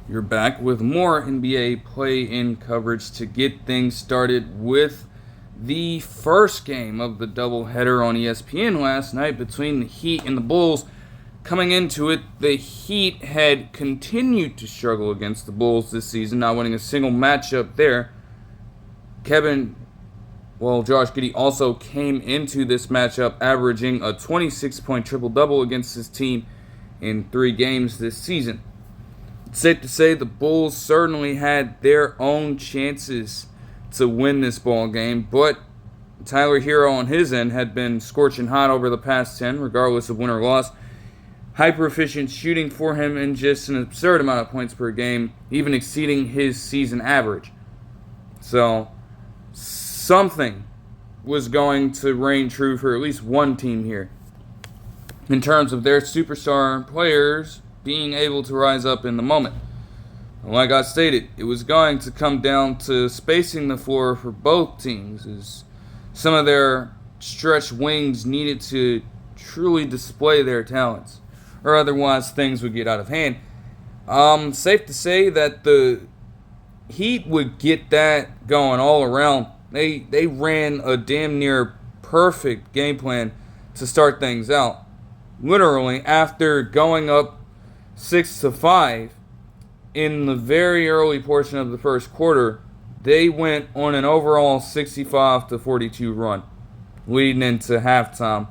You're back with more NBA play-in coverage to get things started with the first game of the doubleheader on ESPN last night between the Heat and the Bulls. Coming into it, the Heat had continued to struggle against the Bulls this season, not winning a single matchup there. Josh Giddey also came into this matchup averaging a 26-point triple-double against his team in 3 games this season. It's safe to say the Bulls certainly had their own chances to win this ball game, but Tyler Herro on his end had been scorching hot over the past 10, regardless of win or loss. Hyper-efficient shooting for him and just an absurd amount of points per game, even exceeding his season average. So, something was going to reign true for at least one team here in terms of their superstar players being able to rise up in the moment. Like I stated, it was going to come down to spacing the floor for both teams, as some of their stretched wings needed to truly display their talents, or otherwise things would get out of hand. Safe to say that the Heat would get that going all around. They ran a damn near perfect game plan to start things out. Literally, after going up 6-5 in the very early portion of the first quarter, they went on an overall 65-42 run leading into halftime,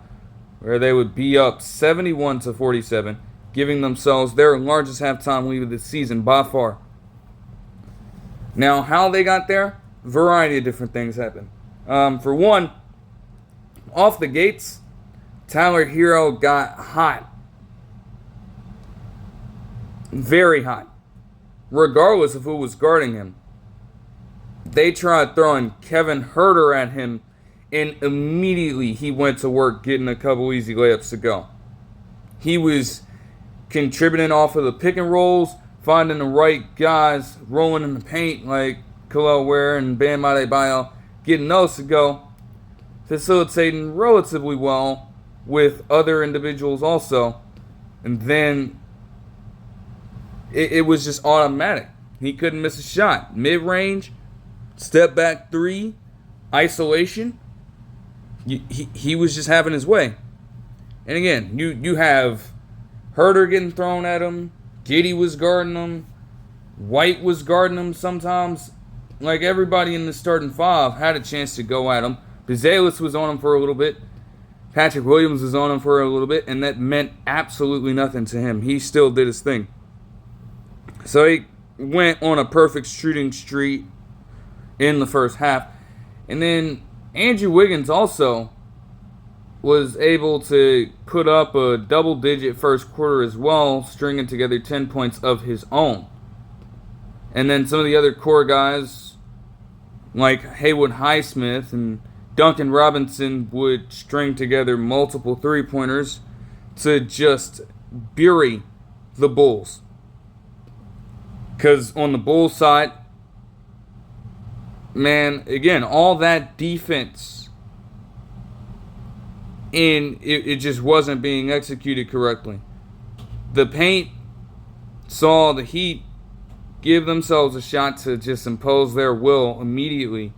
where they would be up 71-47, giving themselves their largest halftime lead of the season by far. Now, how they got there? A variety of different things happened. For one, off the gates, Tyler Herro got hot. Very hot. Regardless of who was guarding him. They tried throwing Kevin Herter at him, and immediately he went to work getting a couple easy layups to go. He was contributing off of the pick and rolls, finding the right guys, rolling in the paint like Khalil Ware and Bam Adebayo, getting those to go, facilitating relatively well with other individuals also, and then it was just automatic. He couldn't miss a shot. Mid-range, step back 3, isolation. He was just having his way. And again, you have Herter getting thrown at him. Giddey was guarding him. White was guarding him sometimes. Like, everybody in the starting 5 had a chance to go at him. Bizelis was on him for a little bit. Patrick Williams was on him for a little bit, and that meant absolutely nothing to him. He still did his thing. So he went on a perfect shooting streak in the first half. And then Andrew Wiggins also was able to put up a double-digit first quarter as well, stringing together 10 points of his own. And then some of the other core guys, like Haywood Highsmith and Duncan Robinson, would string together multiple three-pointers to just bury the Bulls. Because on the Bulls side, man, again, all that defense, and it just wasn't being executed correctly. The paint saw the Heat give themselves a shot to just impose their will immediately.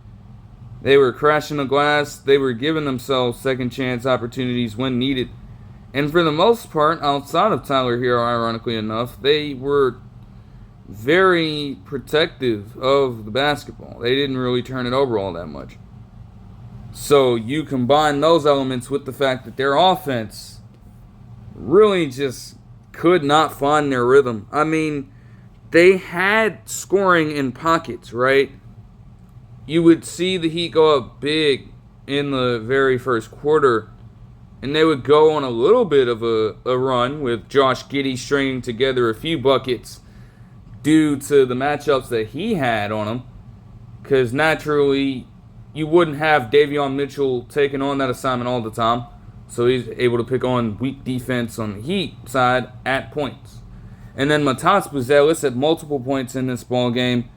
They were crashing the glass. They were giving themselves second chance opportunities when needed. And for the most part, outside of Tyler Herro, ironically enough, they were very protective of the basketball. They didn't really turn it over all that much. So you combine those elements with the fact that their offense really just could not find their rhythm. I mean, they had scoring in pockets, right? You would see the Heat go up big in the very first quarter, and they would go on a little bit of a run with Josh Giddey stringing together a few buckets due to the matchups that he had on him, because naturally you wouldn't have Davion Mitchell taking on that assignment all the time, so he's able to pick on weak defense on the Heat side at points. And then Matas Buzelis at multiple points in this ball game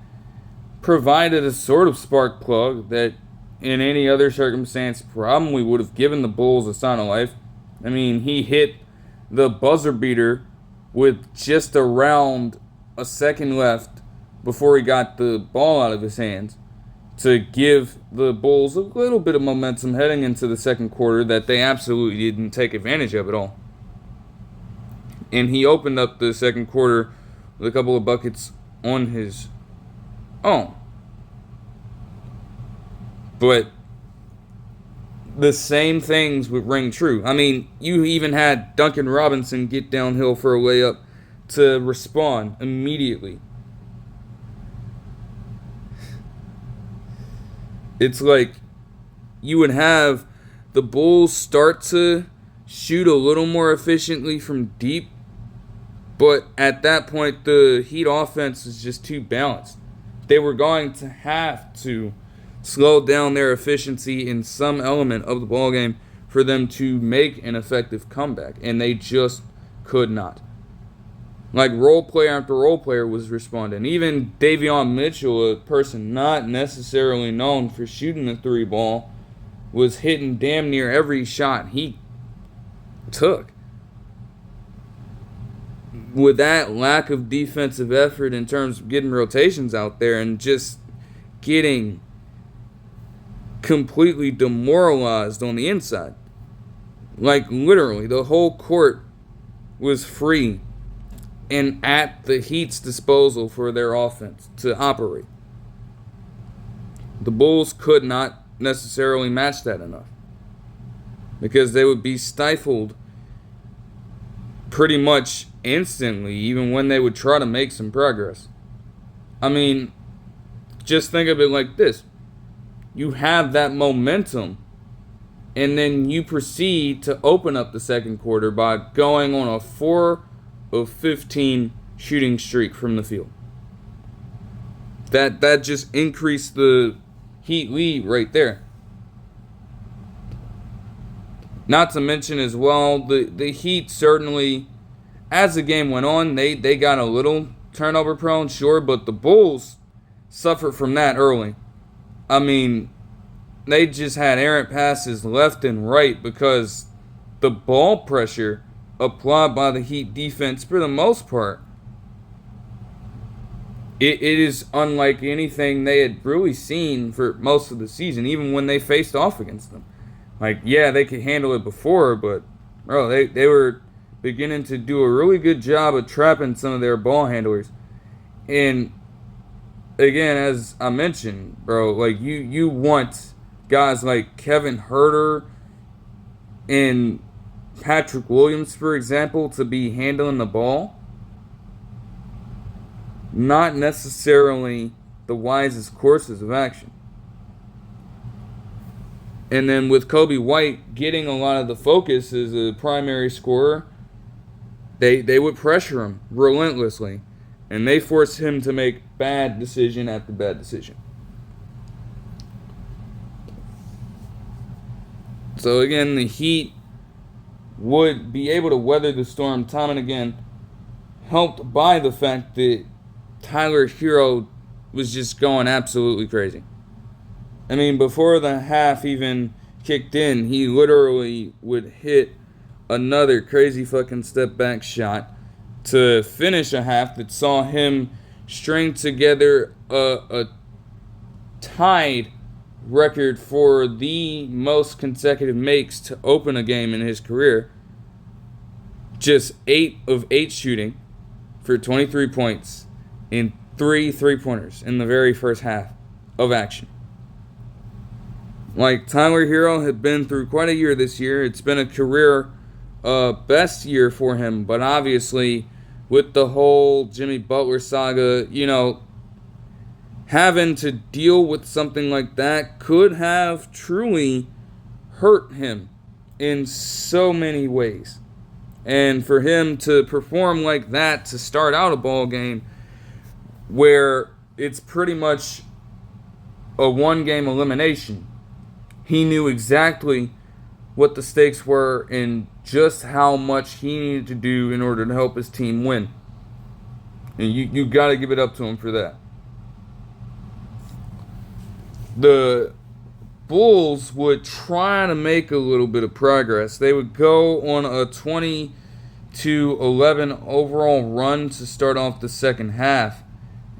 provided a sort of spark plug that in any other circumstance probably would have given the Bulls a sign of life. I mean, he hit the buzzer beater with just around a second left before he got the ball out of his hands to give the Bulls a little bit of momentum heading into the second quarter that they absolutely didn't take advantage of at all. And he opened up the second quarter with a couple of buckets on his own. But the same things would ring true. I mean, you even had Duncan Robinson get downhill for a layup to respond immediately. It's like you would have the Bulls start to shoot a little more efficiently from deep, but at that point the Heat offense is just too balanced. They were going to have to slow down their efficiency in some element of the ballgame for them to make an effective comeback, and they just could not. Like, role player after role player was responding. Even Davion Mitchell, a person not necessarily known for shooting the three ball, was hitting damn near every shot he took. With that lack of defensive effort in terms of getting rotations out there and just getting completely demoralized on the inside. Like, literally, the whole court was free and at the Heat's disposal for their offense to operate. The Bulls could not necessarily match that enough because they would be stifled pretty much instantly, even when they would try to make some progress. I mean, just think of it like this. You have that momentum, and then you proceed to open up the second quarter by going on a 4 of 15 shooting streak from the field. That just increased the Heat lead right there. Not to mention as well, the Heat certainly, as the game went on, they got a little turnover prone, sure, but the Bulls suffered from that early. I mean, they just had errant passes left and right because the ball pressure applied by the Heat defense, for the most part, it is unlike anything they had really seen for most of the season, even when they faced off against them. Like, yeah, they could handle it before, but, bro, they were beginning to do a really good job of trapping some of their ball handlers. And, again, as I mentioned, bro, like, you want guys like Kevin Herter and Patrick Williams, for example, to be handling the ball. Not necessarily the wisest courses of action. And then with Kobe White getting a lot of the focus as a primary scorer, they would pressure him relentlessly. And they forced him to make bad decision after bad decision. So again, the Heat would be able to weather the storm time and again, helped by the fact that Tyler Herro was just going absolutely crazy. I mean, before the half even kicked in, he literally would hit another crazy fucking step back shot to finish a half that saw him string together a tied record for the most consecutive makes to open a game in his career. Just 8 of 8 shooting for 23 points and 3 3-pointers in the very first half of action. Like, Tyler Herro had been through quite a year this year. It's been a career best year for him, but obviously with the whole Jimmy Butler saga, you know, having to deal with something like that could have truly hurt him in so many ways. And for him to perform like that to start out a ball game where it's pretty much a one-game elimination, he knew exactly what the stakes were and just how much he needed to do in order to help his team win. And you got to give it up to him for that. The Bulls would try to make a little bit of progress. They would go on a 20 to 11 overall run to start off the second half.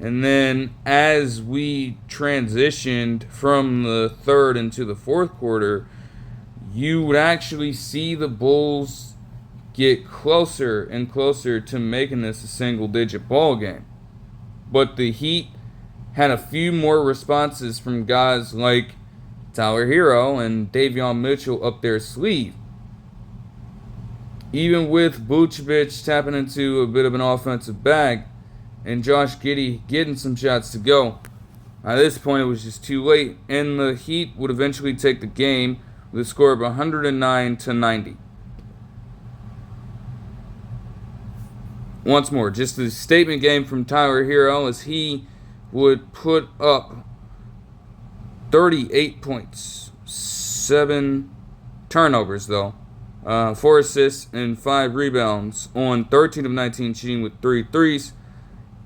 And then as we transitioned from the third into the fourth quarter, you would actually see the Bulls get closer and closer to making this a single-digit ball game. But the Heat had a few more responses from guys like Tyler Herro and Davion Mitchell up their sleeve. Even with Vucevic tapping into a bit of an offensive bag and Josh Giddey getting some shots to go, at this point it was just too late, and the Heat would eventually take the game with a score of 109-90. Once more, just a statement game from Tyler Herro as he would put up 38 points, 7 turnovers though, 4 assists and 5 rebounds on 13 of 19 shooting with 3 threes.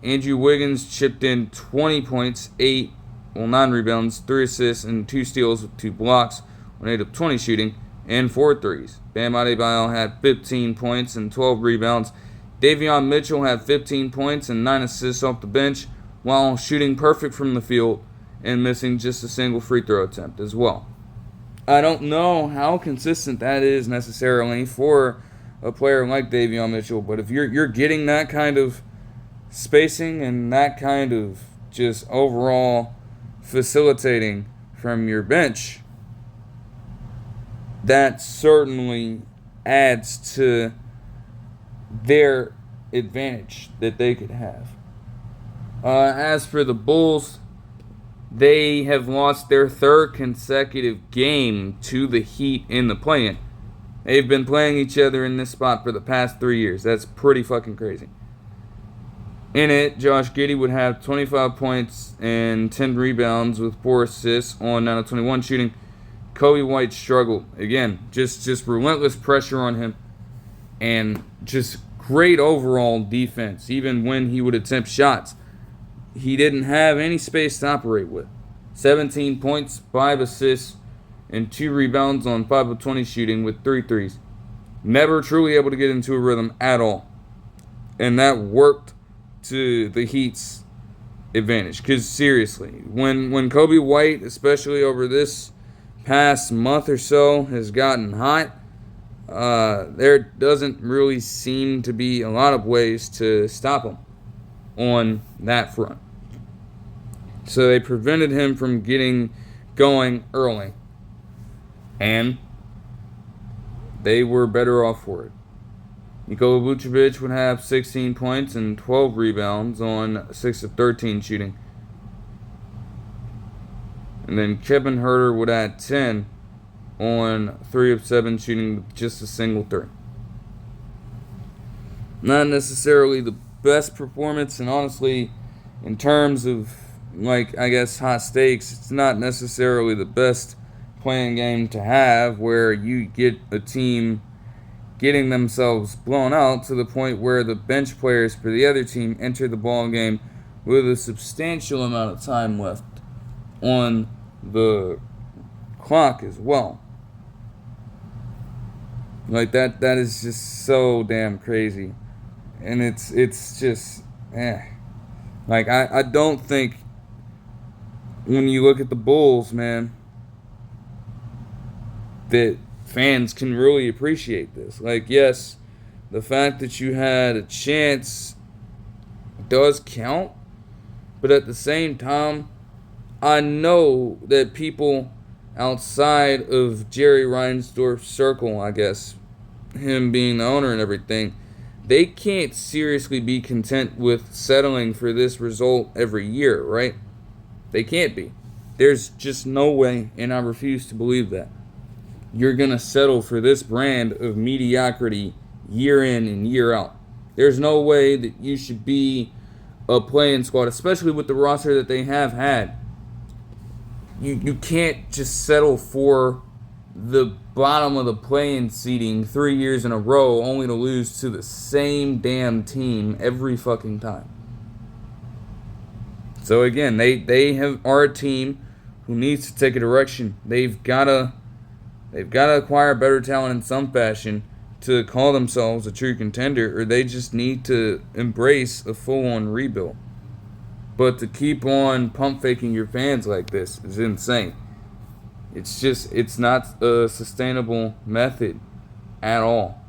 Andrew Wiggins chipped in 20 points, 9 rebounds, 3 assists and 2 steals with 2 blocks on 8 of 20 shooting and 4 threes. Bam Adebayo had 15 points and 12 rebounds. Davion Mitchell had 15 points and 9 assists off the bench while shooting perfect from the field and missing just a single free throw attempt as well. I don't know how consistent that is necessarily for a player like Davion Mitchell, but if you're getting that kind of spacing and that kind of just overall facilitating from your bench, that certainly adds to their advantage that they could have. As for the Bulls, they have lost their third consecutive game to the Heat in the play-in. They've been playing each other in this spot for the past 3 years. That's pretty fucking crazy. In it, Josh Giddey would have 25 points and 10 rebounds with 4 assists on 9 of 21 shooting. Kobe White struggled. Again, just relentless pressure on him and just great overall defense. Even when he would attempt shots, he didn't have any space to operate with. 17 points, 5 assists, and 2 rebounds on 5 of 20 shooting with 3 threes. Never truly able to get into a rhythm at all. And that worked to the Heat's advantage. Because seriously, when Kobe White, especially over this past month or so, has gotten hot, there doesn't really seem to be a lot of ways to stop him on that front. So they prevented him from getting going early. And they were better off for it. Nikola Vucevic would have 16 points and 12 rebounds on 6 of 13 shooting. And then Kevin Herter would add 10 on 3 of 7 shooting with just a single 3. Not necessarily the best performance, and honestly, in terms of, I guess, hot stakes, it's not necessarily the best playing game to have where you get a team getting themselves blown out to the point where the bench players for the other team enter the ball game with a substantial amount of time left on the clock as well. That is just so damn crazy. And it's just I don't think when you look at the Bulls, man, that fans can really appreciate this. Yes, the fact that you had a chance does count, but at the same time, I know that people outside of Jerry Reinsdorf's circle, I guess, him being the owner and everything, they can't seriously be content with settling for this result every year, right? They can't be. There's just no way, and I refuse to believe that you're going to settle for this brand of mediocrity year in and year out. There's no way that you should be a playing squad, especially with the roster that they have had. You can't just settle for the bottom of the play-in seeding 3 years in a row only to lose to the same damn team every fucking time. So again, they are a team who needs to take a direction. They've got to acquire better talent in some fashion to call themselves a true contender, or they just need to embrace a full-on rebuild. But to keep on pump faking your fans like this is insane. It's not a sustainable method at all.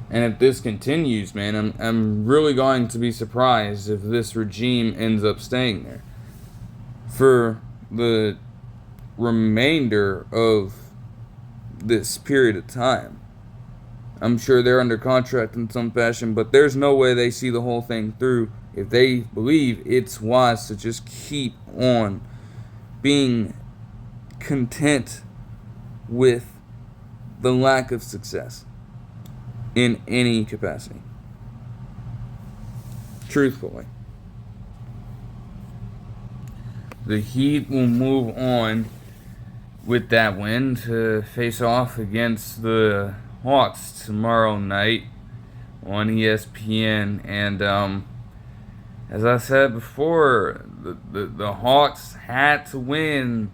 And if this continues, man, I'm really going to be surprised if this regime ends up staying there for the remainder of this period of time. I'm sure they're under contract in some fashion, but there's no way they see the whole thing through if they believe it's wise to just keep on being content with the lack of success in any capacity. Truthfully. The Heat will move on with that win to face off against the Hawks tomorrow night on ESPN. And as I said before, the Hawks had to win.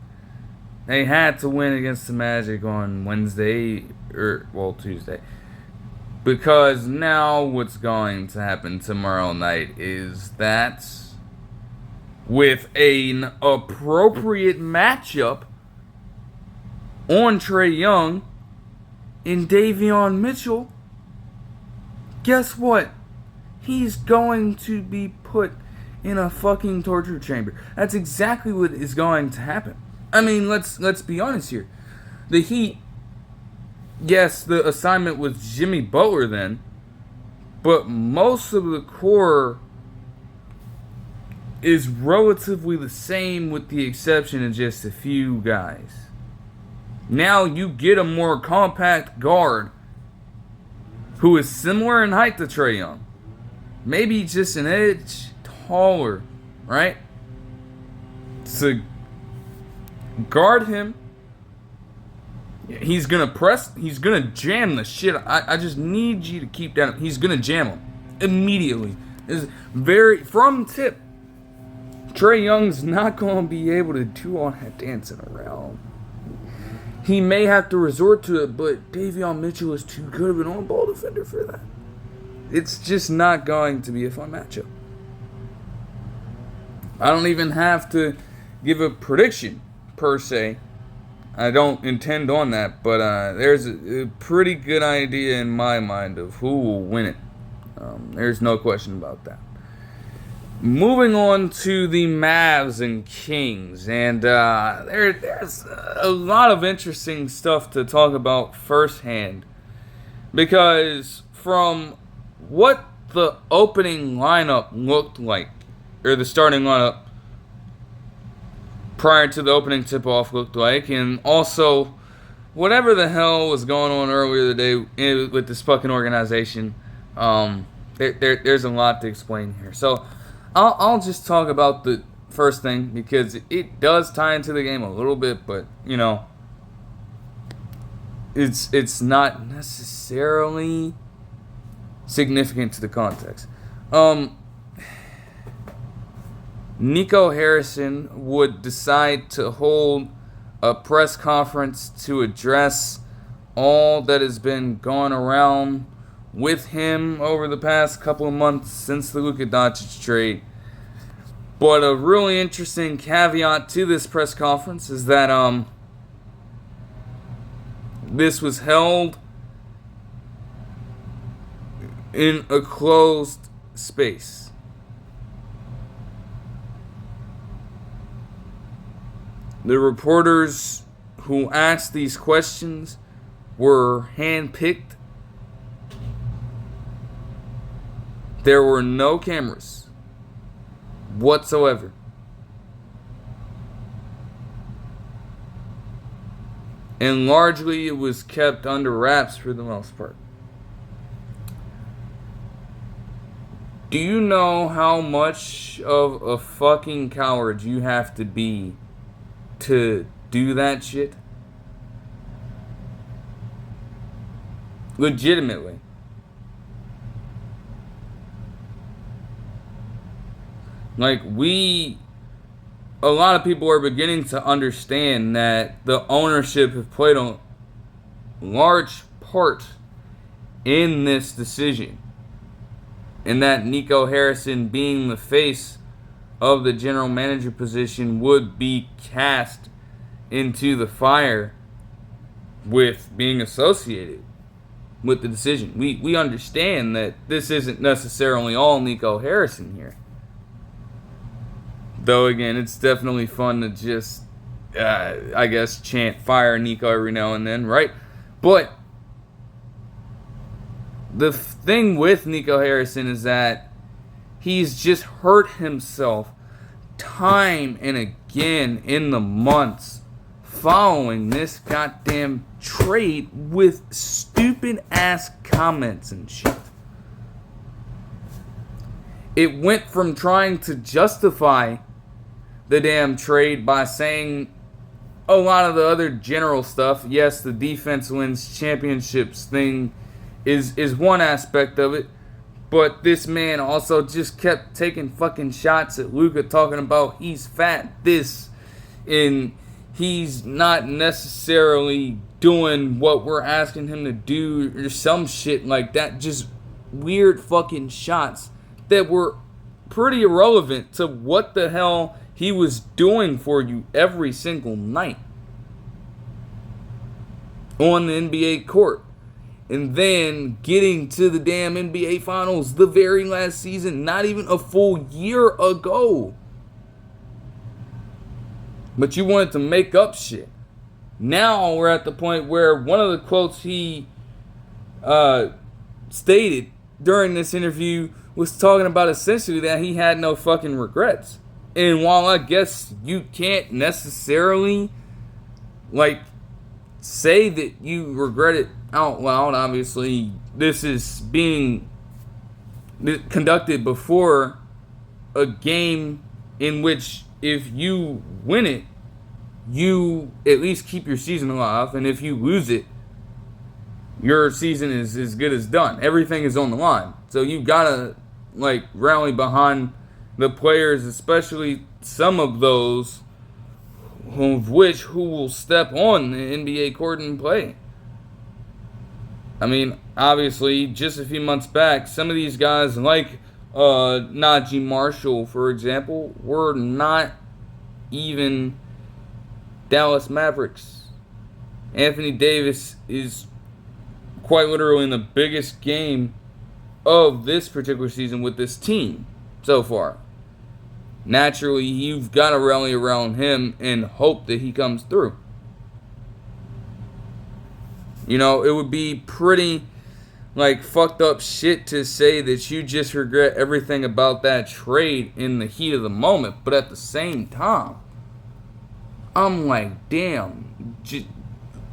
They had to win against the Magic on Tuesday. Because now what's going to happen tomorrow night is that with an appropriate matchup on Trae Young and Davion Mitchell, guess what? He's going to be put in a fucking torture chamber. That's exactly what is going to happen. I mean, let's be honest here. The Heat, yes, the assignment was Jimmy Butler then, but most of the core is relatively the same with the exception of just a few guys. Now you get a more compact guard who is similar in height to Trae Young. Maybe just an edge taller, right? To guard him. He's going to press. He's going to jam the shit. I just need you to keep that. He's going to jam him immediately. It's very, from tip. Trae Young's not going to be able to do all that dancing around. He may have to resort to it, but Davion Mitchell is too good of an on-ball defender for that. It's just not going to be a fun matchup. I don't even have to give a prediction, per se. I don't intend on that, but there's a pretty good idea in my mind of who will win it. There's no question about that. Moving on to the Mavs and Kings, and there's a lot of interesting stuff to talk about firsthand, because from what the opening lineup looked like, or the starting lineup prior to the opening tip-off looked like, and also whatever the hell was going on earlier today with this fucking organization, there's a lot to explain here. So I'll just talk about the first thing, because it does tie into the game a little bit, but, you know, it's not necessarily significant to the context. Nico Harrison would decide to hold a press conference to address all that has been going around with him over the past couple of months since the Luka Doncic trade. But a really interesting caveat to this press conference is that this was held in a closed space. The reporters who asked these questions were handpicked. There were no cameras whatsoever. And largely it was kept under wraps for the most part. Do you know how much of a fucking coward you have to be to do that shit? Legitimately. Like, a lot of people are beginning to understand that the ownership have played a large part in this decision, and that Nico Harrison, being the face of the general manager position, would be cast into the fire with being associated with the decision. We understand that this isn't necessarily all Nico Harrison here. Though, again, it's definitely fun to just, I guess, chant fire Nico every now and then, right? But the thing with Nico Harrison is that he's just hurt himself time and again in the months following this goddamn trade with stupid ass comments and shit. It went from trying to justify the damn trade by saying a lot of the other general stuff. Yes, the defense wins championships thing is one aspect of it, but this man also just kept taking fucking shots at Luka, talking about he's fat, this, and he's not necessarily doing what we're asking him to do, or some shit like that. Just weird fucking shots that were pretty irrelevant to what the hell he was doing for you every single night on the NBA court. And then getting to the damn NBA Finals the very last season, not even a full year ago. But you wanted to make up shit. Now we're at the point where one of the quotes he stated during this interview was talking about essentially that he had no fucking regrets. And while I guess you can't necessarily say that you regret it out loud, obviously this is being conducted before a game in which if you win it, you at least keep your season alive, and if you lose it, your season is as good as done. Everything is on the line. So you've got to rally behind the players, especially some of those who will step on the NBA court and play. I mean, obviously, just a few months back, some of these guys like Najee Marshall, for example, were not even Dallas Mavericks. Anthony Davis is quite literally in the biggest game of this particular season with this team so far. Naturally, you've got to rally around him and hope that he comes through. You know, it would be pretty fucked up shit to say that you just regret everything about that trade in the heat of the moment. But at the same time, I'm like, damn,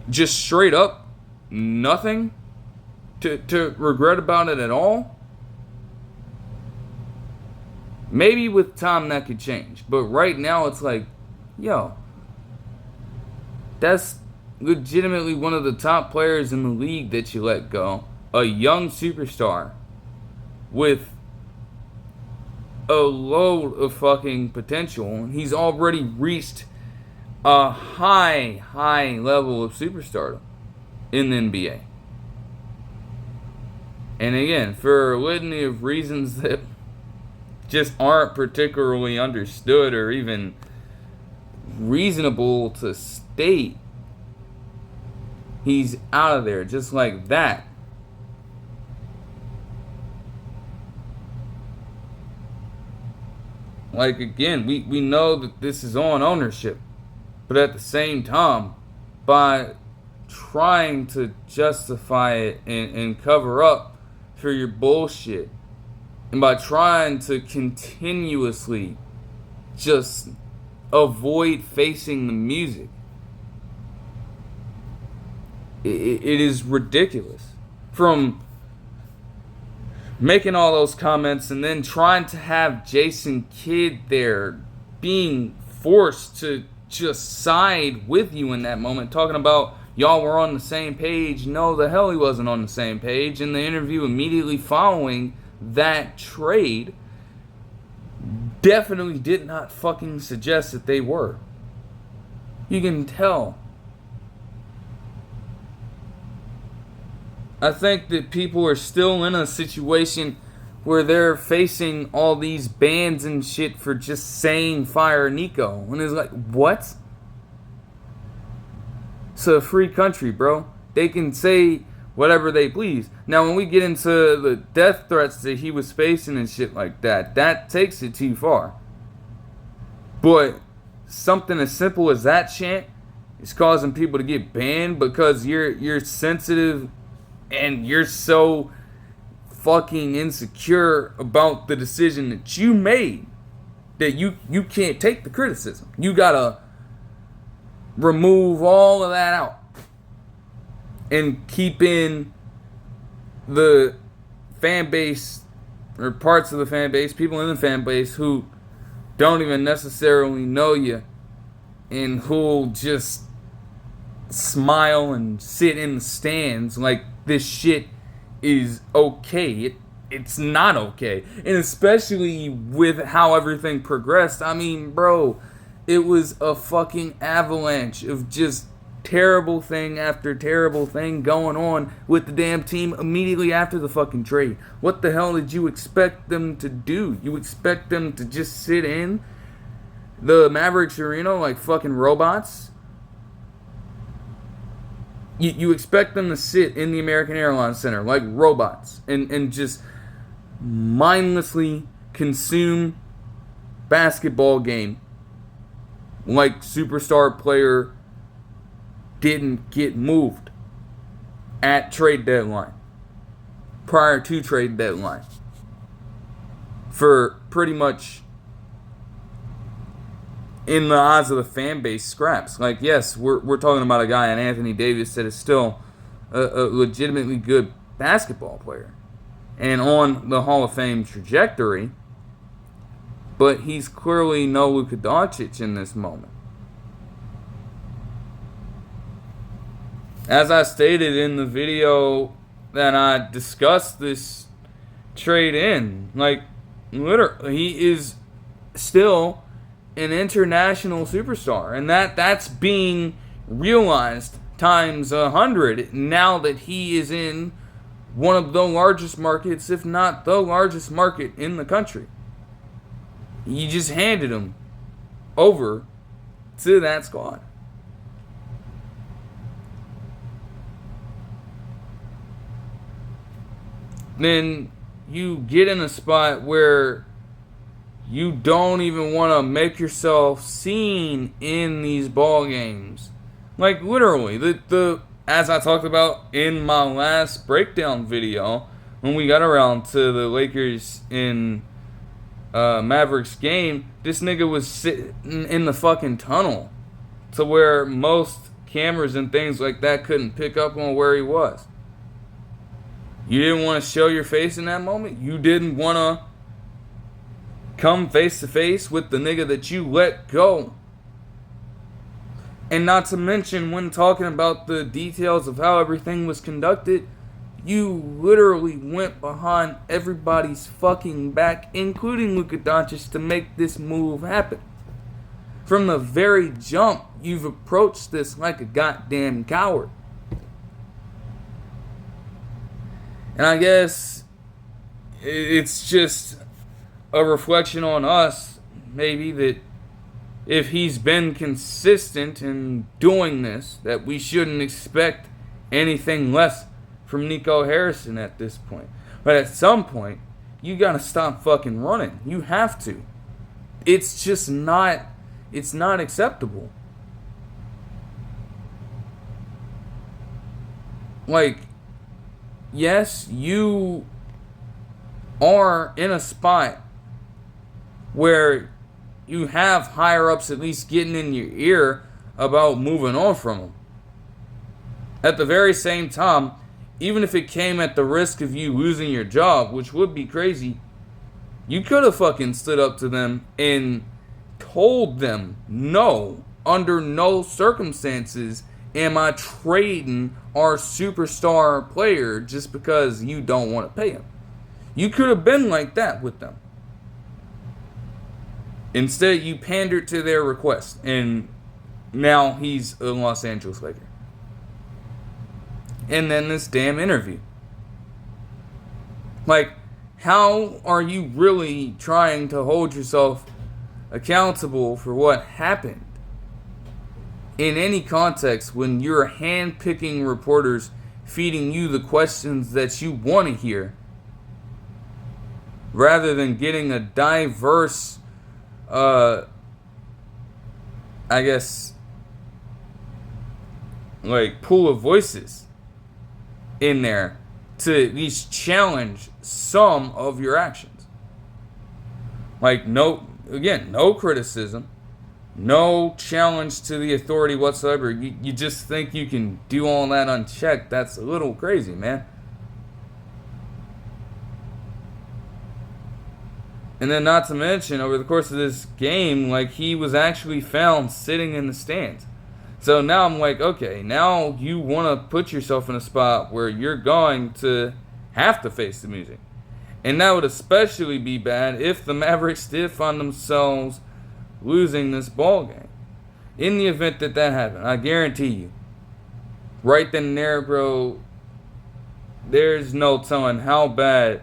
just straight up nothing to regret about it at all. Maybe with time that could change. But right now it's like, yo, that's legitimately one of the top players in the league that you let go. A young superstar with a load of fucking potential. He's already reached a high level of superstardom in the NBA. And again, for a litany of reasons that just aren't particularly understood or even reasonable to state, he's out of there just like that. Again, we know that this is on ownership. But at the same time, by trying to justify it and cover up for your bullshit, and by trying to continuously just avoid facing the music, it is ridiculous. From making all those comments and then trying to have Jason Kidd there, being forced to just side with you in that moment, talking about y'all were on the same page. No, the hell he wasn't on the same page. In the interview immediately following that trade, definitely did not fucking suggest that they were. You can tell. I think that people are still in a situation where they're facing all these bans and shit for just saying fire Nico. And it's like, what? It's a free country, bro. They can say whatever they please. Now, when we get into the death threats that he was facing and shit like that, that takes it too far. But something as simple as that chant is causing people to get banned because you're sensitive and you're so fucking insecure about the decision that you made that you can't take the criticism. You gotta remove all of that out and keep in the fan base or parts of the fan base, people in the fan base who don't even necessarily know you and who'll just smile and sit in the stands like this shit is okay. It's not okay. And especially with how everything progressed. I mean, bro, it was a fucking avalanche of just terrible thing after terrible thing going on with the damn team immediately after the fucking trade. What the hell did you expect them to do? You expect them to just sit in the Mavericks arena like fucking robots? You expect them to sit in the American Airlines Center like robots and just mindlessly consume basketball game like superstar player didn't get moved at trade deadline, prior to trade deadline, for pretty much, in the eyes of the fan base, scraps. Like, yes, we're talking about a guy in Anthony Davis that is still a legitimately good basketball player and on the Hall of Fame trajectory, but he's clearly no Luka Doncic in this moment. As I stated in the video that I discussed this trade in, like, literally, he is still an international superstar, and that's being realized times 100 now that he is in one of the largest markets, if not the largest market in the country. You just handed him over to that squad. Then you get in a spot where you don't even want to make yourself seen in these ball games. Like, literally, the as I talked about in my last breakdown video, when we got around to the Lakers in Mavericks game, this nigga was sitting in the fucking tunnel to where most cameras and things like that couldn't pick up on where he was. You didn't want to show your face in that moment. You didn't want to come face to face with the nigga that you let go. And not to mention, when talking about the details of how everything was conducted, you literally went behind everybody's fucking back, including Luka Doncic, to make this move happen. From the very jump, you've approached this like a goddamn coward. And I guess it's just a reflection on us, maybe, that if he's been consistent in doing this, that we shouldn't expect anything less from Nico Harrison at this point. But at some point, you gotta stop fucking running. You have to. It's just not, it's not acceptable. Like, yes, you are in a spot where you have higher ups at least getting in your ear about moving on from them. At the very same time, even if it came at the risk of you losing your job, which would be crazy, you could have fucking stood up to them and told them, no, under no circumstances am I trading our superstar player just because you don't want to pay him. You could have been like that with them. Instead, you pandered to their request, and now he's a Los Angeles Laker. and then this damn interview. Like, how are you really trying to hold yourself accountable for what happened in any context when you're hand-picking reporters feeding you the questions that you want to hear rather than getting a diverse, I guess, like, pool of voices in there to at least challenge some of your actions? Like, no criticism, no challenge to the authority whatsoever. You just think you can do all that unchecked. That's a little crazy, man. And then not to mention, over the course of this game, like, he was actually found sitting in the stands. So now I'm like, okay, now you want to put yourself in a spot where you're going to have to face the music. And that would especially be bad if the Mavericks did find themselves losing this ball game. In the event that happened, I guarantee you, right then and there, bro, there's no telling how bad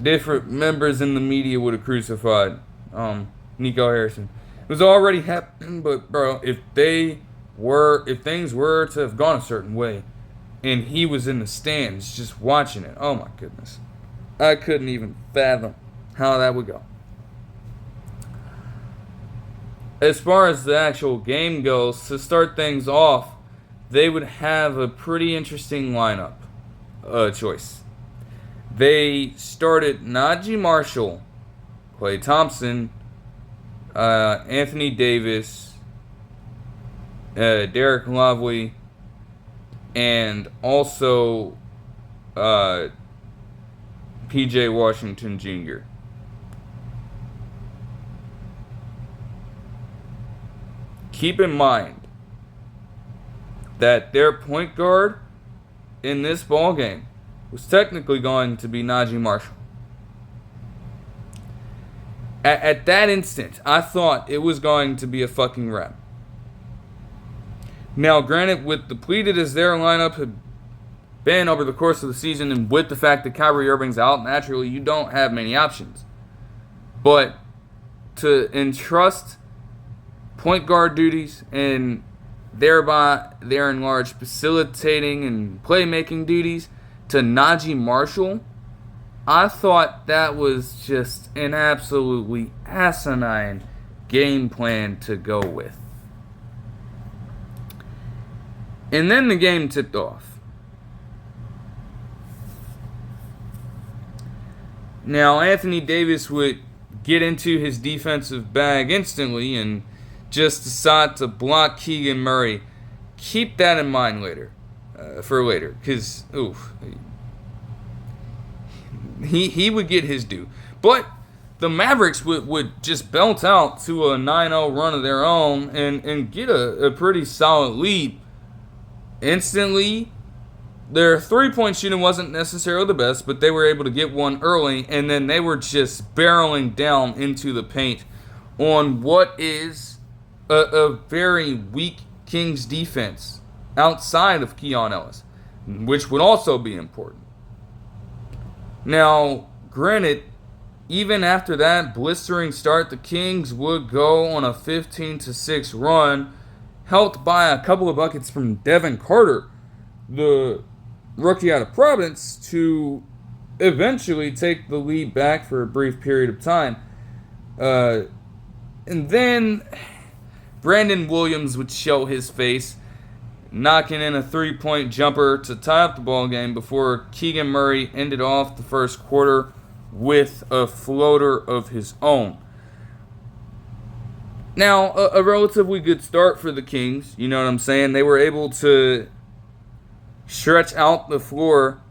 different members in the media would have crucified Nico Harrison. It was already happening, but bro, if things were to have gone a certain way, and he was in the stands just watching it, oh my goodness, I couldn't even fathom how that would go. As far as the actual game goes, to start things off, they would have a pretty interesting lineup choice. They started Najee Marshall, Klay Thompson, Anthony Davis, Derek Lively, and also P.J. Washington Jr. Keep in mind that their point guard in this ball game was technically going to be Najee Marshall. At that instant, I thought it was going to be a fucking wrap. Now, granted, with depleted as their lineup had been over the course of the season, and with the fact that Kyrie Irving's out, naturally, you don't have many options. But to entrust point guard duties and thereby, therein large, facilitating and playmaking duties to Najee Marshall, I thought that was just an absolutely asinine game plan to go with. And then the game tipped off. Now, Anthony Davis would get into his defensive bag instantly and just decide to block Keegan Murray. Keep that in mind for later, because, he would get his due. But the Mavericks would just belt out to a 9-0 run of their own and get a pretty solid lead. Instantly, their three-point shooting wasn't necessarily the best, but they were able to get one early, and then they were just barreling down into the paint on what is a very weak Kings defense outside of Keon Ellis, which would also be important. Now, granted, even after that blistering start, the Kings would go on a 15-6 run, helped by a couple of buckets from Devin Carter, the rookie out of Providence, to eventually take the lead back for a brief period of time. And then Brandon Williams would show his face, knocking in a three-point jumper to tie up the ball game before Keegan Murray ended off the first quarter with a floater of his own. Now, a relatively good start for the Kings, you know what I'm saying? They were able to stretch out the floor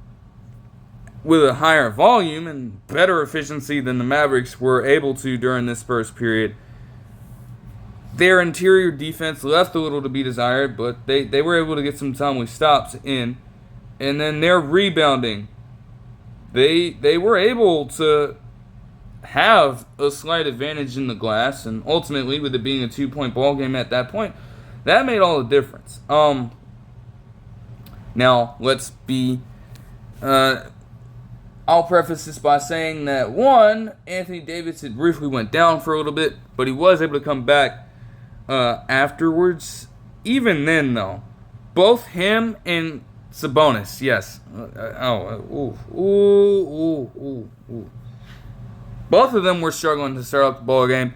with a higher volume and better efficiency than the Mavericks were able to during this first period. Their interior defense left a little to be desired, but they were able to get some timely stops in. And then their rebounding, they were able to have a slight advantage in the glass, and ultimately, with it being a 2-point ball game at that point, that made all the difference. Now, let's be... I'll preface this by saying that, one, Anthony Davis had briefly went down for a little bit, but he was able to come back afterwards. Even then, though, both him and Sabonis, yes. Both of them were struggling to start up the ball game.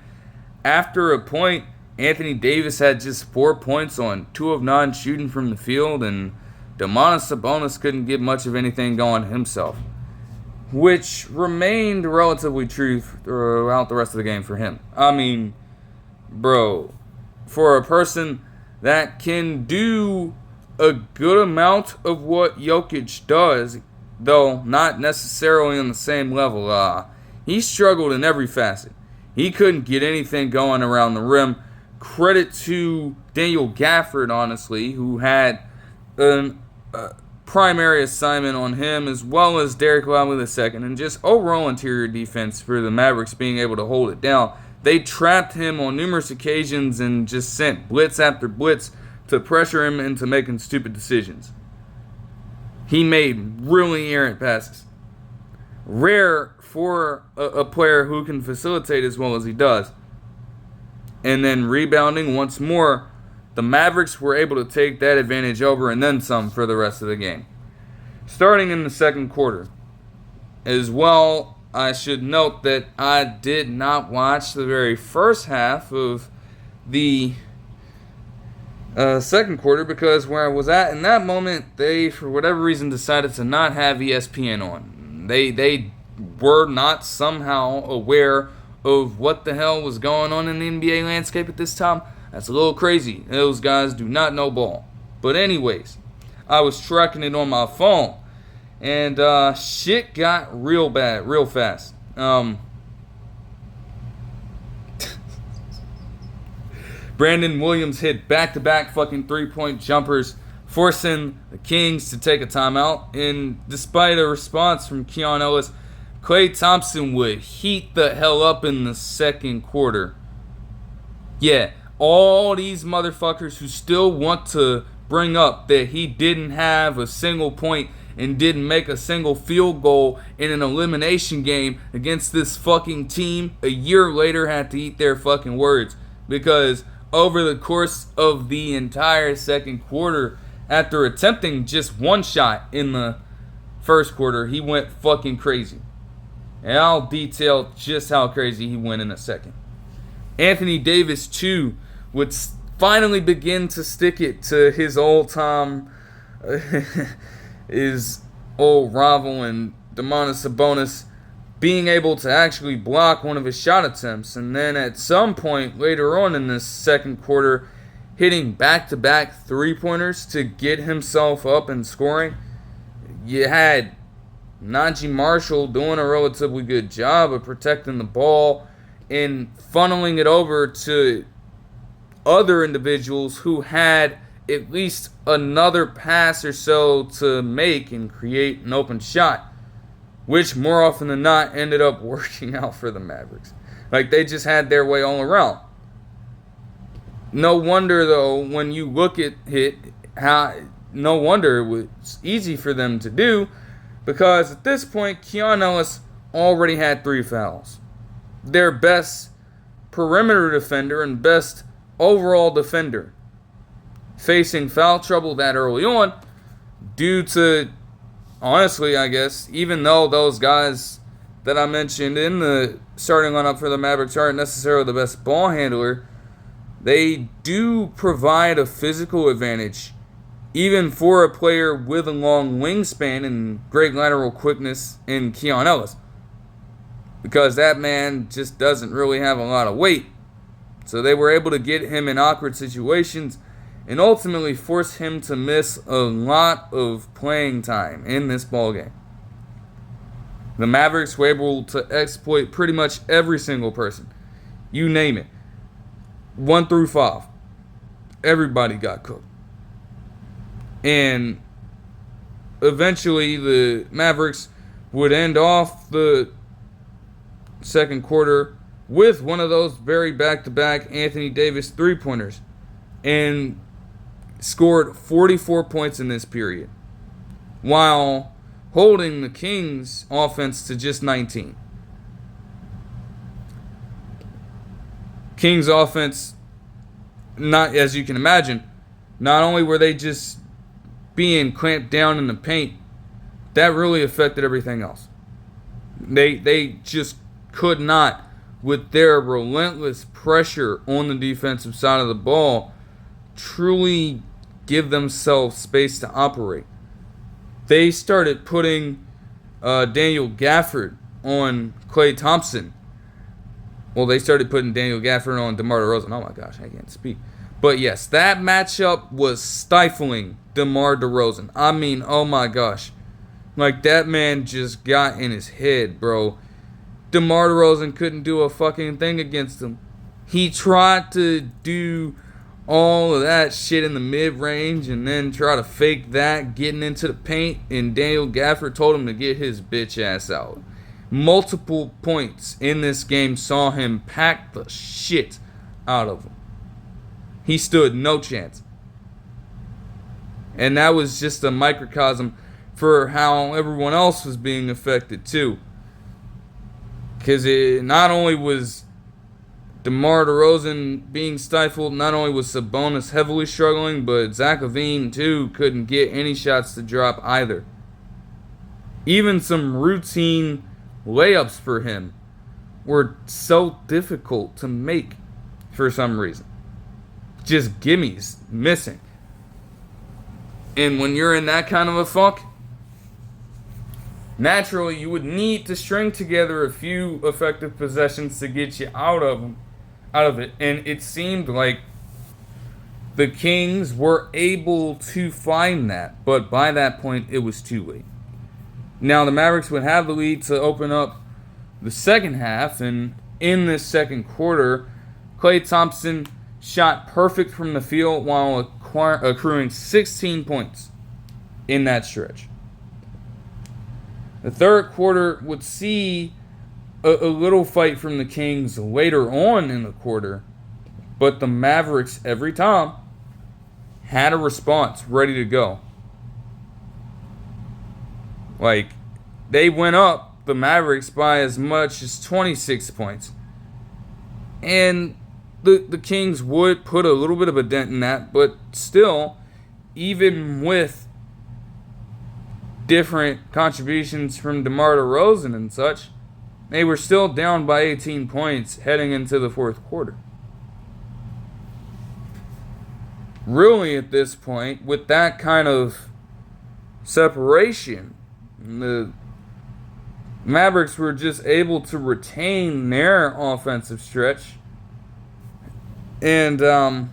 After a point, Anthony Davis had just 4 points on 2 of 9 shooting from the field, and Domantas Sabonis couldn't get much of anything going himself, which remained relatively true throughout the rest of the game for him. I mean, bro, for a person that can do a good amount of what Jokic does, though not necessarily on the same level, he struggled in every facet. He couldn't get anything going around the rim. Credit to Daniel Gafford, honestly, who had a primary assignment on him, as well as Derek Lively II, and just overall interior defense for the Mavericks being able to hold it down. They trapped him on numerous occasions and just sent blitz after blitz to pressure him into making stupid decisions. He made really errant passes. Rare for a player who can facilitate as well as he does. And then rebounding once more, the Mavericks were able to take that advantage over and then some for the rest of the game. Starting in the second quarter. As well, I should note that I did not watch the very first half of the second quarter because where I was at in that moment, they, for whatever reason, decided to not have ESPN on. They were not somehow aware of what the hell was going on in the NBA landscape at this time. That's a little crazy. Those guys do not know ball. But anyways, I was tracking it on my phone, and shit got real bad real fast. Brandon Williams hit back-to-back fucking three-point jumpers, forcing the Kings to take a timeout. And despite a response from Keon Ellis, Klay Thompson would heat the hell up in the second quarter. Yeah, all these motherfuckers who still want to bring up that he didn't have a single point and didn't make a single field goal in an elimination game against this fucking team a year later had to eat their fucking words. Because over the course of the entire second quarter, after attempting just one shot in the first quarter, he went fucking crazy. And I'll detail just how crazy he went in a second. Anthony Davis, too, would finally begin to stick it to his old-time, his old rival and Domantas Sabonis being able to actually block one of his shot attempts. And then at some point later on in this second quarter, hitting back-to-back three-pointers to get himself up and scoring. You had Najee Marshall doing a relatively good job of protecting the ball and funneling it over to other individuals who had at least another pass or so to make and create an open shot, which more often than not ended up working out for the Mavericks. Like, they just had their way all around. No wonder, though, when you look at it, no wonder it was easy for them to do, because at this point, Keon Ellis already had 3 fouls. Their best perimeter defender and best overall defender facing foul trouble that early on due to, honestly, I guess, even though those guys that I mentioned in the starting lineup for the Mavericks aren't necessarily the best ball handler, they do provide a physical advantage, even for a player with a long wingspan and great lateral quickness in Keon Ellis. Because that man just doesn't really have a lot of weight. So they were able to get him in awkward situations and ultimately force him to miss a lot of playing time in this ballgame. The Mavericks were able to exploit pretty much every single person. You name it. 1 through 5. Everybody got cooked. And eventually the Mavericks would end off the second quarter with one of those very back-to-back Anthony Davis three-pointers and scored 44 points in this period. while holding the Kings offense to just 19. Kings offense, not as you can imagine, not only were they just being clamped down in the paint, that really affected everything else. They just could not, with their relentless pressure on the defensive side of the ball, truly give themselves space to operate. They started putting Daniel Gafford on Klay Thompson. Well, they started putting Daniel Gafford on DeMar DeRozan. Oh my gosh, I can't speak. But yes, that matchup was stifling DeMar DeRozan. I mean, oh my gosh. Like, that man just got in his head, bro. DeMar DeRozan couldn't do a fucking thing against him. He tried to do all of that shit in the mid-range and then try to fake that getting into the paint, and Daniel Gafford told him to get his bitch ass out. Multiple points in this game saw him pack the shit out of him. He stood no chance. And that was just a microcosm for how everyone else was being affected too. Because it not only was DeMar DeRozan being stifled, not only was Sabonis heavily struggling, but Zach LaVine too couldn't get any shots to drop either. Even some routine layups for him were so difficult to make for some reason. Just gimmies missing. And when you're in that kind of a funk, naturally you would need to string together a few effective possessions to get you out of it. And it seemed like the Kings were able to find that, but by that point it was too late. Now the Mavericks would have the lead to open up the second half, and in this second quarter, Klay Thompson shot perfect from the field while accruing 16 points in that stretch. The third quarter would see a little fight from the Kings later on in the quarter, but the Mavericks every time had a response ready to go. Like, they went up, the Mavericks, by as much as 26 points. And the Kings would put a little bit of a dent in that, but still, even with different contributions from DeMar DeRozan and such, they were still down by 18 points heading into the fourth quarter. Really, at this point, with that kind of separation, the Mavericks were just able to retain their offensive stretch. And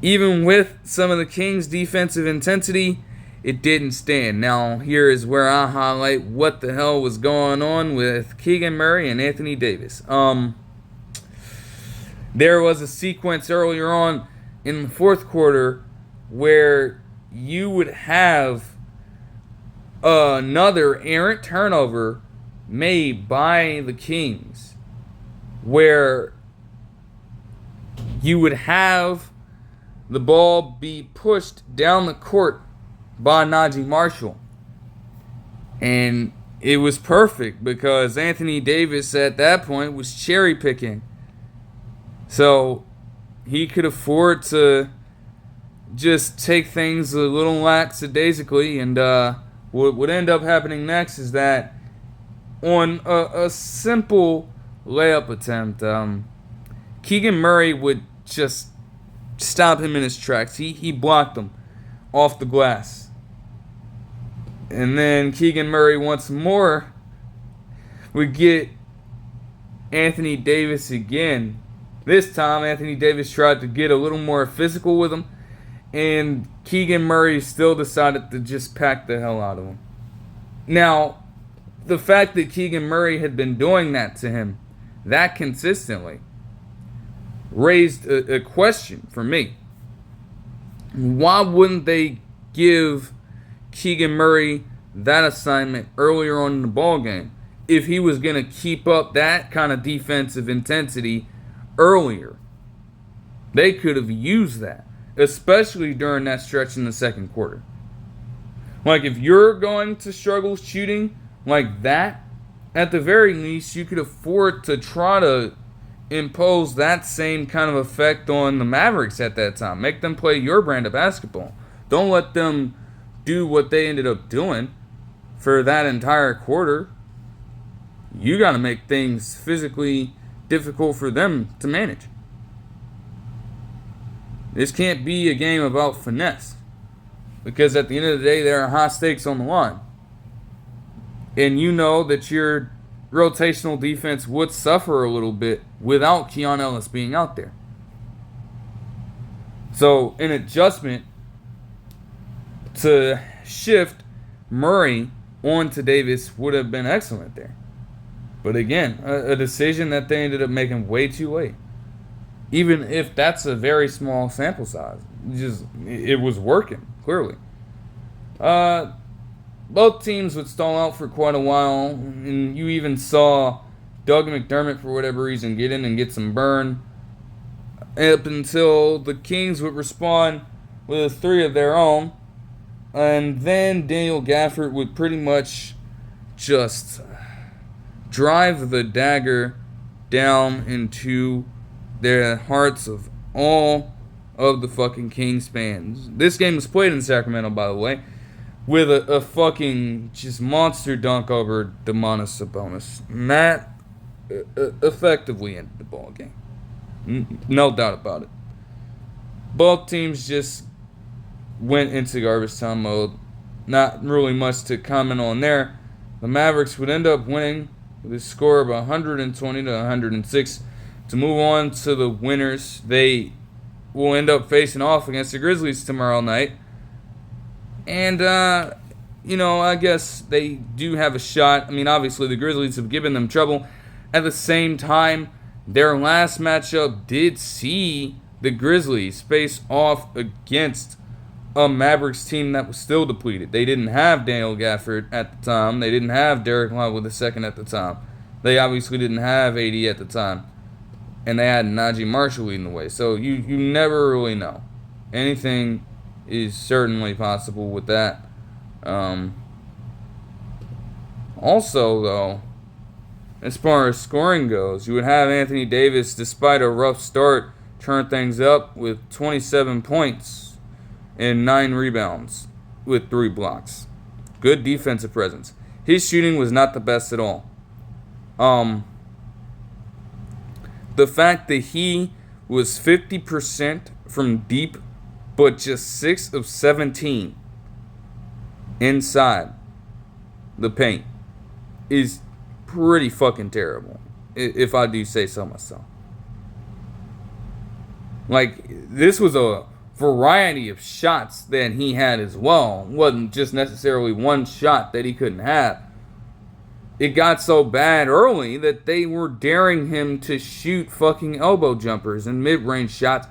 even with some of the Kings' defensive intensity, it didn't stand. Now, here is where I highlight what the hell was going on with Keegan Murray and Anthony Davis. There was a sequence earlier on in the fourth quarter where you would have another errant turnover made by the Kings, where you would have the ball be pushed down the court by Najee Marshall. And it was perfect because Anthony Davis at that point was cherry picking. So he could afford to just take things a little lackadaisically. And what would end up happening next is that on a simple layup attempt, Keegan Murray would just stop him in his tracks. He blocked him off the glass. And then Keegan Murray once more would get Anthony Davis again. This time, Anthony Davis tried to get a little more physical with him, and Keegan Murray still decided to just pack the hell out of him. Now, the fact that Keegan Murray had been doing that to him that consistently raised a question for me. Why wouldn't they give Keegan Murray that assignment earlier on in the ball game if he was going to keep up that kind of defensive intensity earlier? They could have used that, especially during that stretch in the second quarter. Like, if you're going to struggle shooting like that, at the very least, you could afford to try to impose that same kind of effect on the Mavericks at that time. Make them play your brand of basketball. Don't let them do what they ended up doing for that entire quarter. You got to make things physically difficult for them to manage. This can't be a game about finesse, because at the end of the day, there are high stakes on the line. And you know that your rotational defense would suffer a little bit without Keon Ellis being out there. So an adjustment to shift Murray onto Davis would have been excellent there. But again, a decision that they ended up making way too late. Even if that's a very small sample size. It was working, clearly. Both teams would stall out for quite a while, and you even saw Doug McDermott, for whatever reason, get in and get some burn, up until the Kings would respond with a three of their own, and then Daniel Gafford would pretty much just drive the dagger down into the hearts of all of the fucking Kings fans. This game was played in Sacramento, by the way, with a fucking just monster dunk over Domantas Sabonis. And that effectively ended the ball game. No doubt about it. Both teams just went into garbage time mode. Not really much to comment on there. The Mavericks would end up winning with a score of 120 to 106 to move on to the winners. They will end up facing off against the Grizzlies tomorrow night. And, I guess they do have a shot. I mean, obviously, the Grizzlies have given them trouble. At the same time, their last matchup did see the Grizzlies face off against a Mavericks team that was still depleted. They didn't have Daniel Gafford at the time. They didn't have Derek Lively II at the time. They obviously didn't have AD at the time. And they had Najee Marshall leading the way. So you never really know. Anything is certainly possible with that. Also, though, as far as scoring goes, you would have Anthony Davis, despite a rough start, turn things up with 27 points and 9 rebounds with 3 blocks. Good defensive presence. His shooting was not the best at all. The fact that he was 50% from deep, but just 6 of 17 inside the paint is pretty fucking terrible, if I do say so myself. Like, this was a variety of shots that he had as well. It wasn't just necessarily one shot that he couldn't have. It got so bad early that they were daring him to shoot fucking elbow jumpers and mid-range shots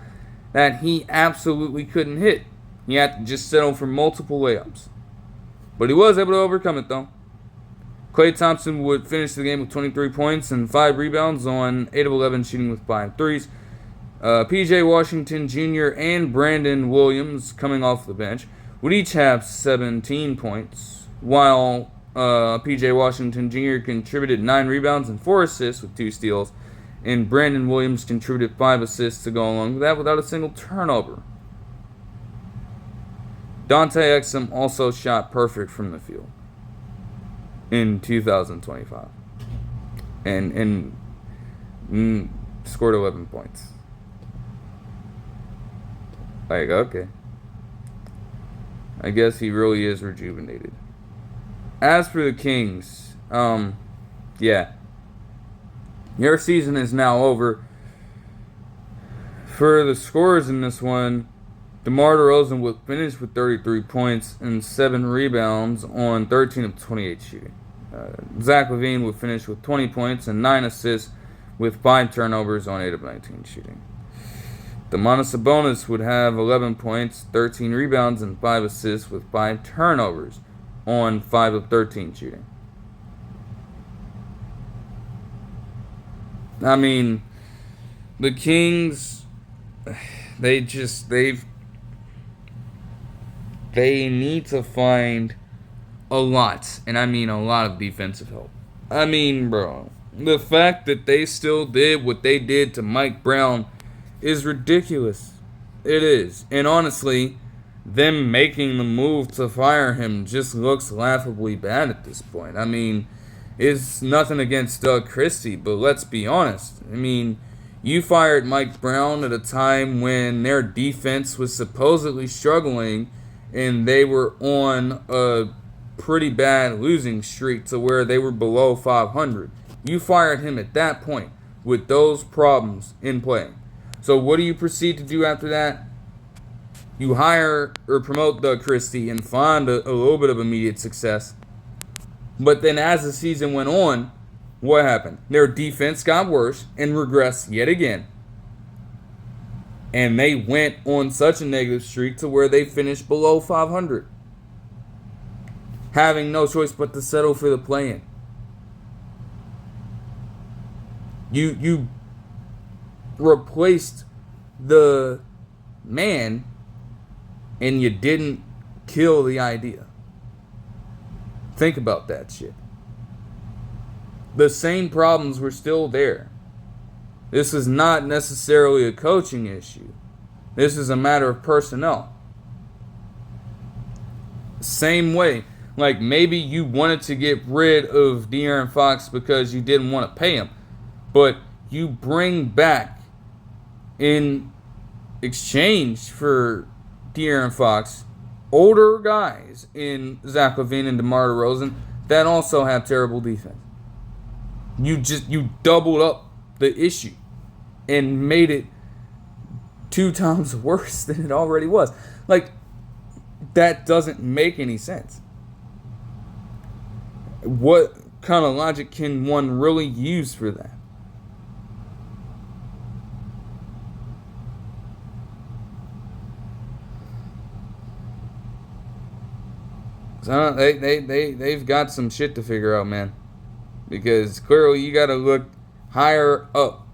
that he absolutely couldn't hit. He had to just settle for multiple layups. But he was able to overcome it, though. Klay Thompson would finish the game with 23 points and 5 rebounds on 8 of 11 shooting with 5 threes. P.J. Washington Jr. and Brandon Williams, coming off the bench, would each have 17 points, while P.J. Washington Jr. contributed 9 rebounds and 4 assists with 2 steals, and Brandon Williams contributed 5 assists to go along with that without a single turnover. Dante Exum also shot perfect from the field in 2025 and scored 11 points. Like, okay. I guess he really is rejuvenated. As for the Kings, yeah. Your season is now over. For the scores in this one, DeMar DeRozan would finish with 33 points and 7 rebounds on 13 of 28 shooting. Zach LaVine would finish with 20 points and 9 assists with 5 turnovers on 8 of 19 shooting. Domantas Sabonis would have 11 points, 13 rebounds, and 5 assists with 5 turnovers on 5 of 13 shooting. I mean, the Kings, they need to find a lot, and I mean a lot of defensive help. I mean, bro, the fact that they still did what they did to Mike Brown is ridiculous. It is. And honestly, them making the move to fire him just looks laughably bad at this point. I mean, it's nothing against Doug Christie, but let's be honest. I mean, you fired Mike Brown at a time when their defense was supposedly struggling and they were on a pretty bad losing streak to where they were below 500. You fired him at that point with those problems in play. So what do you proceed to do after that? You hire or promote Doug Christie and find a little bit of immediate success. But then as the season went on, what happened? Their defense got worse and regressed yet again. And they went on such a negative streak to where they finished below 500. Having no choice but to settle for the play-in. You replaced the man and you didn't kill the idea. Think about that shit. The same problems were still there. This is not necessarily a coaching issue. This is a matter of personnel. Same way. Like maybe you wanted to get rid of De'Aaron Fox because you didn't want to pay him. But you bring back in exchange for De'Aaron Fox older guys in Zach LaVine and DeMar DeRozan that also have terrible defense. You doubled up the issue and made it 2 times worse than it already was. Like, that doesn't make any sense. What kind of logic can one really use for that? So they've got some shit to figure out, man. Because clearly you got to look higher up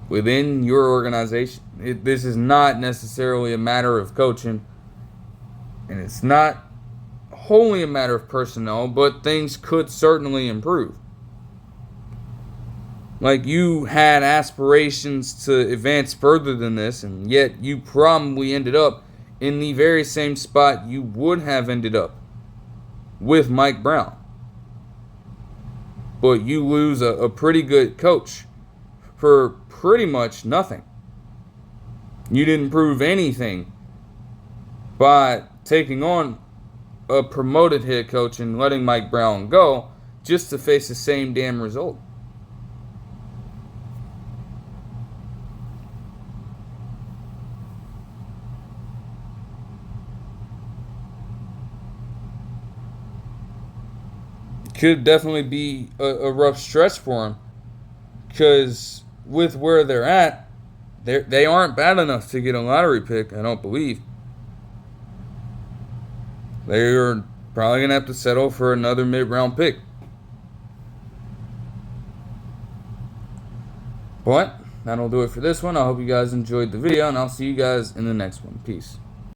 within your organization. This is not necessarily a matter of coaching. And it's not wholly a matter of personnel, but things could certainly improve. Like, you had aspirations to advance further than this, and yet you probably ended up in the very same spot you would have ended up with Mike Brown. But you lose a pretty good coach for pretty much nothing. You didn't prove anything by taking on a promoted head coach and letting Mike Brown go just to face the same damn result. Could definitely be a rough stretch for him, because with where they're at, they aren't bad enough to get a lottery pick, I don't believe. They're probably going to have to settle for another mid-round pick. But that'll do it for this one. I hope you guys enjoyed the video, and I'll see you guys in the next one. Peace.